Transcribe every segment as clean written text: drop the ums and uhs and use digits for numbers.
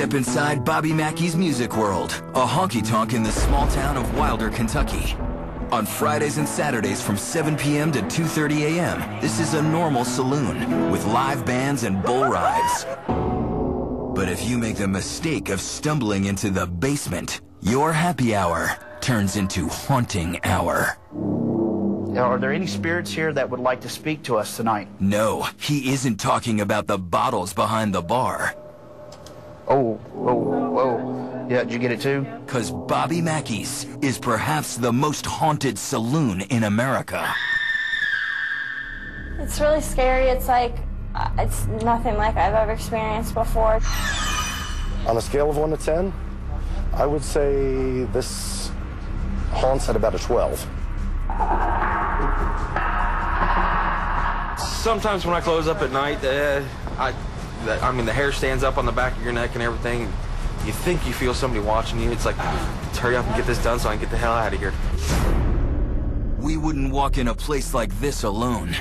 Step inside Bobby Mackey's Music World, a honky-tonk in the small town of Wilder, Kentucky. On Fridays and Saturdays from 7 p.m. to 2:30 a.m., this is a normal saloon with live bands and bull rides. But if you make the mistake of stumbling into the basement, your happy hour turns into haunting hour. Are there any spirits here that would like to speak to us tonight? No, he isn't talking about the bottles behind the bar. Oh. Yeah, did you get it too? Because Bobby Mackey's is perhaps the most haunted saloon in America. It's really scary. It's like, it's nothing like I've ever experienced before. On a scale of 1 to 10, I would say this haunts at about a 12. Sometimes when I close up at night, I mean, the hair stands up on the back of your neck and everything. You think you feel somebody watching you. It's like, let's hurry up and get this done so I can get the hell out of here. We wouldn't walk in a place like this alone.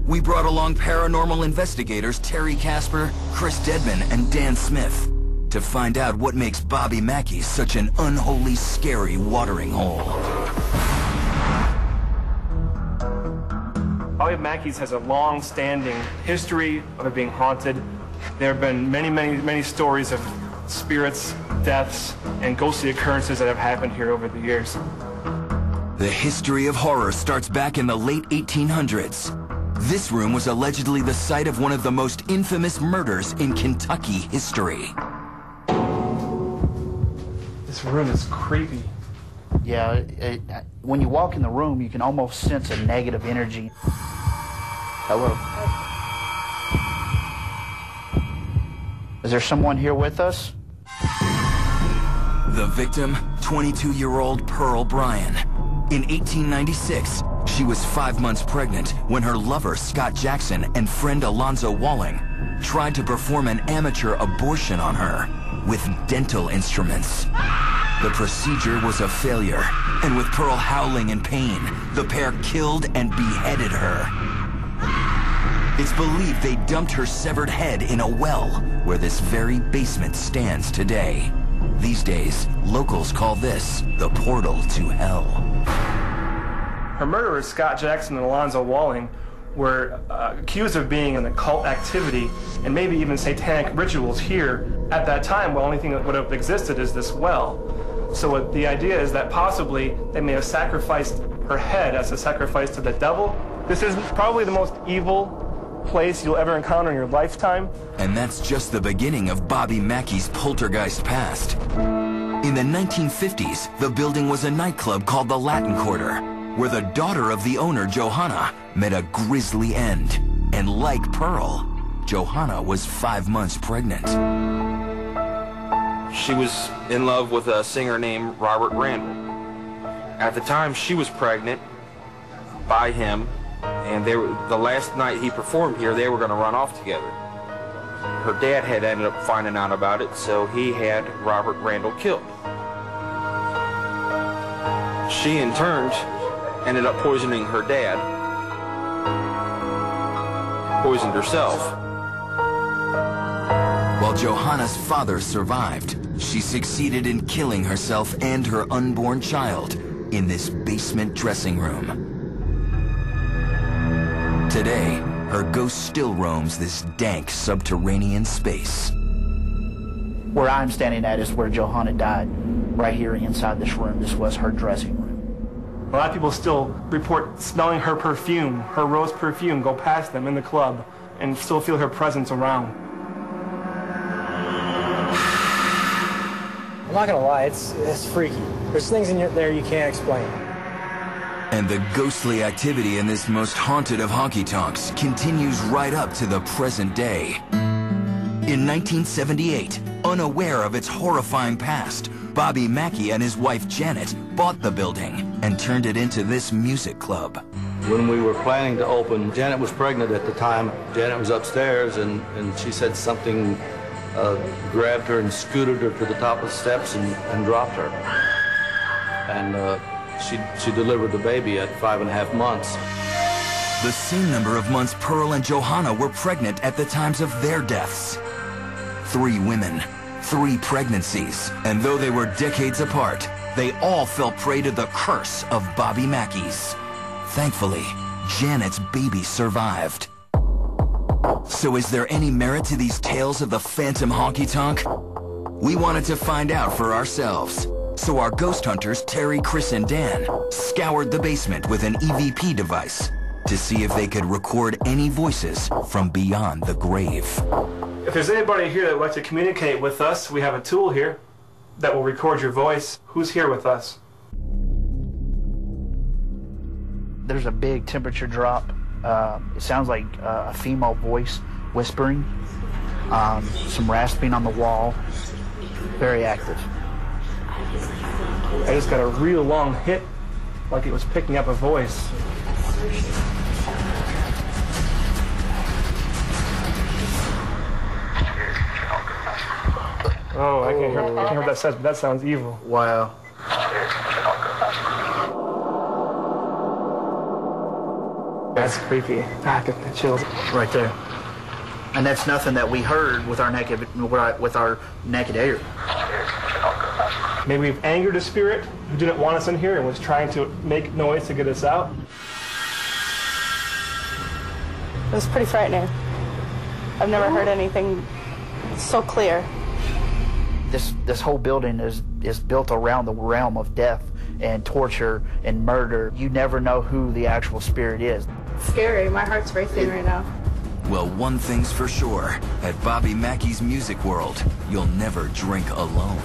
We brought along paranormal investigators Terry Casper, Chris Dedman, and Dan Smith to find out what makes Bobby Mackey such an unholy, scary watering hole. Bobby Mackey's has a long-standing history of it being haunted. There have been many stories of spirits, deaths, and ghostly occurrences that have happened here over the years. The history of horror starts back in the late 1800s. This room was allegedly the site of one of the most infamous murders in Kentucky history. This room is creepy. Yeah, when you walk in the room, you can almost sense a negative energy. Hello. Is there someone here with us? The victim, 22-year-old Pearl Bryan. In 1896, she was 5 months pregnant when her lover, Scott Jackson, and friend Alonzo Walling tried to perform an amateur abortion on her with dental instruments. The procedure was a failure, and with Pearl howling in pain, the pair killed and beheaded her. It's believed they dumped her severed head in a well where this very basement stands today. These days, locals call this the portal to hell. Her murderers, Scott Jackson and Alonzo Walling, were accused of being in occult activity and maybe even satanic rituals here. At that time, the only thing that would have existed is this well. So the idea is that possibly they may have sacrificed her head as a sacrifice to the devil. This is probably the most evil place you'll ever encounter in your lifetime. And that's just the beginning of Bobby Mackey's poltergeist past. In the 1950s, the building was a nightclub called the Latin Quarter, where the daughter of the owner, Johanna, met a grisly end. And like Pearl, Johanna was 5 months pregnant. She was in love with a singer named Robert Randall. At the time, she was pregnant by him, and the last night he performed here, they were going to run off together. Her dad had ended up finding out about it, so he had Robert Randall killed. She, in turn, ended up poisoning her dad, poisoned herself. While Johanna's father survived, she succeeded in killing herself and her unborn child in this basement dressing room. Today, her ghost still roams this dank subterranean space. Where I'm standing at is where Johanna died, right here inside this room. This was her dressing room. A lot of people still report smelling her perfume, her rose perfume, go past them in the club and still feel her presence around. I'm not gonna lie, it's freaky. There's things in there you can't explain. And the ghostly activity in this most haunted of honky-tonks continues right up to the present day. In 1978, unaware of its horrifying past, Bobby Mackey and his wife Janet bought the building and turned it into this music club. When we were planning to open, Janet was pregnant at the time. Janet was upstairs, and she said something grabbed her and scooted her to the top of the steps and dropped her. And she delivered the baby at 5.5 months. The same number of months Pearl and Johanna were pregnant at the times of their deaths. 3 women, 3 pregnancies, and though they were decades apart, they all fell prey to the curse of Bobby Mackeys. Thankfully, Janet's baby survived. So is there any merit to these tales of the phantom honky-tonk? We wanted to find out for ourselves. So our ghost hunters, Terry, Chris, and Dan, scoured the basement with an EVP device to see if they could record any voices from beyond the grave. If there's anybody here that would like to communicate with us, we have a tool here that will record your voice. Who's here with us? There's a big temperature drop. It sounds like a female voice whispering. Some rasping on the wall. Very active. I just got a real long hit, like it was picking up a voice. Oh, I can't hear what that says, but that sounds evil. Wow. That's creepy. Ah, I get the chills. Right there. And that's nothing that we heard with our naked ear. Maybe we've angered a spirit who didn't want us in here and was trying to make noise to get us out. It was pretty frightening. I've never heard anything so clear. This whole building is built around the realm of death and torture and murder. You never know who the actual spirit is. It's scary. My heart's racing right now. Well, one thing's for sure. At Bobby Mackey's Music World, you'll never drink alone.